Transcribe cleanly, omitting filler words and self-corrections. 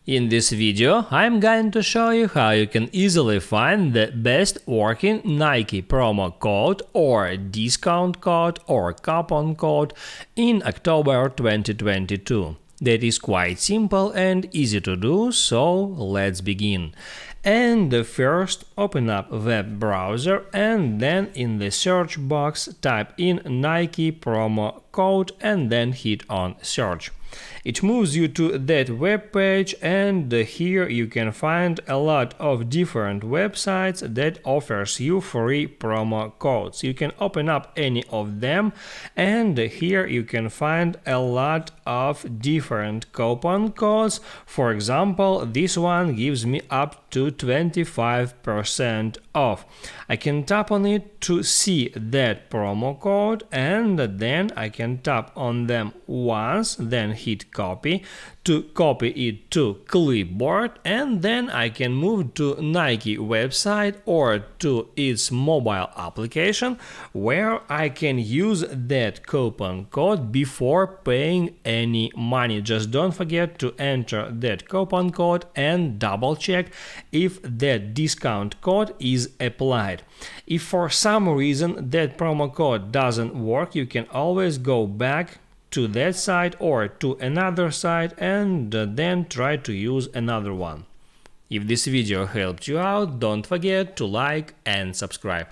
In this video, I'm going to show you how you can easily find the best working Nike promo code or discount code or coupon code in October 2022. That is quite simple and easy to do, so let's begin. And first, open up web browser and then in the search box type in Nike promo code and then hit on search. It moves you to that web page, and here you can find a lot of different websites that offers you free promo codes. You can open up any of them, and here you can find a lot of different coupon codes. For example, this one gives me up to 25% off. I can tap on it to see that promo code, and then I can tap on them once, then hit copy to copy it to clipboard, and then I can move to Nike website or to its mobile application where I can use that coupon code before paying any money. Just don't forget to enter that coupon code and double check if that discount code is applied. If for some reason that promo code doesn't work, you can always go back to that site or to another site and then try to use another one. If this video helped you out, don't forget to like and subscribe.